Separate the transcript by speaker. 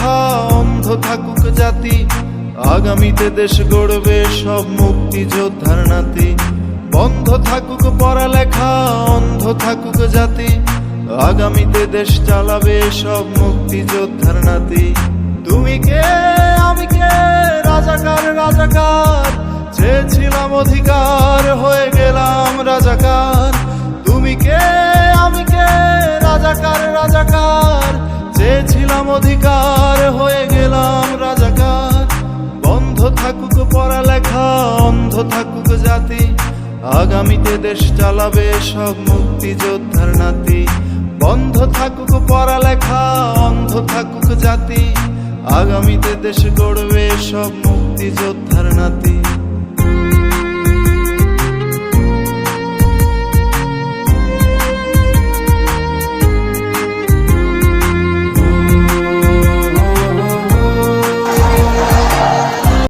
Speaker 1: পড়ালেখা অন্ধ থাকুক জাতি, আগামীতে দেশ গড়বে সব মুক্তিযোদ্ধার নাতি। বন্ধ থাকুক পড়ালেখা অন্ধ থাকুক জাতি, আগামীতে দেশ চালাবে সব মুক্তিযোদ্ধার নাতি। তুমি কে আমি কে, রাজাকার রাজাকার, চেয়েছিলাম অধিকার হয়ে গেলাম রাজাকার। তুমি কে আমি কে, রাজাকার রাজাকার, চেয়েছিলাম অধিকার হয়ে গেলাম রাজাকার। বন্ধ থাকুক পড়ালেখা অন্ধ থাকুক জাতি, আগামীতে দেশ চালাবে সব মুক্তিযোদ্ধার নাতি। বন্ধ থাকুক পড়ালেখা অন্ধ থাকুক জাতি, আগামীতে দেশ গড়বে সব মুক্তিযোদ্ধার নাতি।